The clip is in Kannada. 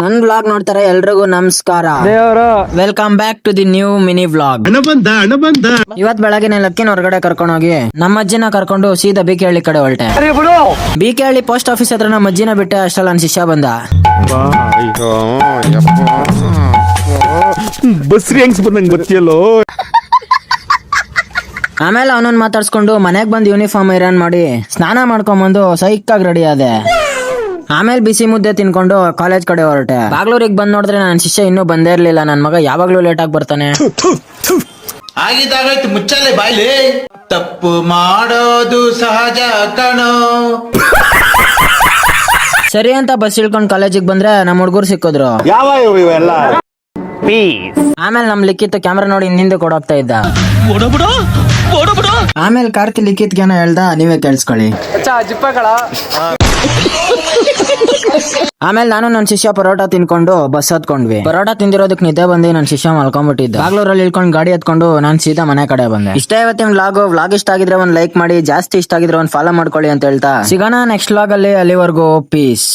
ನನ್ ಬ್ಲಾಗ್ ನೋಡ್ತಾರೆ ಎಲ್ರಿಗೂ ನಮಸ್ಕಾರ. Welcome back to the new mini vlog. ಇವತ್ ಬೆಳಗ್ಗೆ ಲಕ್ಕಿನ ಹೊರಗಡೆ ಕರ್ಕೊಂಡು ಹೋಗಿ ನಮ್ಮ ಅಜ್ಜಿನ ಕರ್ಕೊಂಡು ಸೀದಾ ಬಿಕೆಹಳ್ಳಿ ಕಡೆ ಹೊರಟೆ. ಬಿಕೆಹಳ್ಳಿ ಪೋಸ್ಟ್ ಆಫೀಸ್ ಹತ್ರ ನಮ್ಮ ಅಜ್ಜಿನ ಬಿಟ್ಟೆ, ಅಷ್ಟಲ್ಲ ನನ್ ಶಿಷ್ಯ ಬಂದ. ಬಸ್ರಿ ಹೆಂಗ್ಸ್ ಬಂದಂಗ್ ಗೊತ್ತಿಯಲ್ಲೋ. ಆಮೇಲೆ ಅವನನ್ನ ಮಾತಾಡ್ಸ್ಕೊಂಡು ಮನೆಗ್ ಬಂದು ಯೂನಿಫಾರ್ಮ್ ಐರನ್ ಮಾಡಿ ಸ್ನಾನ ಮಾಡ್ಕೊಂಬಂದು ಸೈಕಾಗಿ ರೆಡಿ ಆದೆ. ಆಮೇಲೆ ಬಿಸಿ ಮುದ್ದೆ ತಿನ್ಕೊಂಡು ಕಾಲೇಜ್ ಕಡೆ ಹೊರಟೆ. ಬಾಗ್ಲೂರಿಗೆ ಬಂದ್ ನೋಡಿದ್ರೆ ನನ್ನ ಶಿಷ್ಯ ಇನ್ನೂ ಬಂದೇ ಇರ್ಲಿಲ್ಲ. ನನ್ ಮಗ ಯಾವಾಗ್ಲೂ ಲೇಟ್ ಆಗಿ ಬರ್ತಾನೆ. ಆಗಿದ್ದಾಗಾಯ್ತು, ಮುಚ್ಚಲೆ ಬಾಯ್ಲಿ. ತಪ್ಪು ಮಾಡೋದು ಸಹಜ ಕಣೋ. ಸರಿ ಅಂತ ಬಸ್ ಇಳ್ಕೊಂಡ್ ಕಾಲೇಜಿಗೆ ಬಂದ್ರೆ ನಮ್ಮ ಹುಡುಗರು ಸಿಕ್ಕಿದ್ರು. ಯಾವ ಇವೆಲ್ಲ ಆಮೇಲೆ ನಮ್ ಲಿಖಿತ್ ಕ್ಯಾಮ್ರಾ ನೋಡಿ ಹಿಂದೆ ಕೊಡೋಗ್ತಾ ಇದ್ದ. ಆಮೇಲೆ ಕಾರ್ತಿ ಲಿಖಿತ್ ಏನೋ ಹೇಳ್ದ, ನೀವೇ ಕೇಳಿಸ್ಕೊಳ್ಳಿ. ಆಮೇಲೆ ನಾನು ನನ್ನ ಶಿಷ್ಯ ಪರೋಟ ತಿನ್ಕೊಂಡು ಬಸ್ ಹತ್ಕೊಂಡ್ವಿ. ಪರೋಟ ತಿಂದಿರೋದಕ್ಕೆ ನಿದ್ದೆ ಬಂದು ನನ್ನ ಶಿಷ್ಯ ಮಲ್ಕೊಂಡ್ಬಿಟ್ಟಿದ್ದ. ಬಾಗ್ಲೂರಲ್ಲಿ ಇಳ್ಕೊಂಡು ಗಾಡಿ ಹತ್ಕೊಂಡು ನಾನು ಸೀದಾ ಮನೆ ಕಡೆ ಬಂದೆ. ಇಷ್ಟ ಇವತ್ತಿನ ವ್ಲಾಗ್ ಇಷ್ಟ ಆಗಿದ್ರೆ ಒಂದ್ ಲೈಕ್ ಮಾಡಿ, ಜಾಸ್ತಿ ಇಷ್ಟ ಆಗಿದ್ರೆ ಒಂದ್ ಫಾಲೋ ಮಾಡ್ಕೊಳ್ಳಿ ಅಂತ ಹೇಳ್ತಾ ಸಿಗೋಣ ನೆಕ್ಸ್ಟ್ ವ್ಲಾಗ್ ಅಲ್ಲಿ. ಅಲ್ಲಿವರೆಗೂ ಪೀಸ್.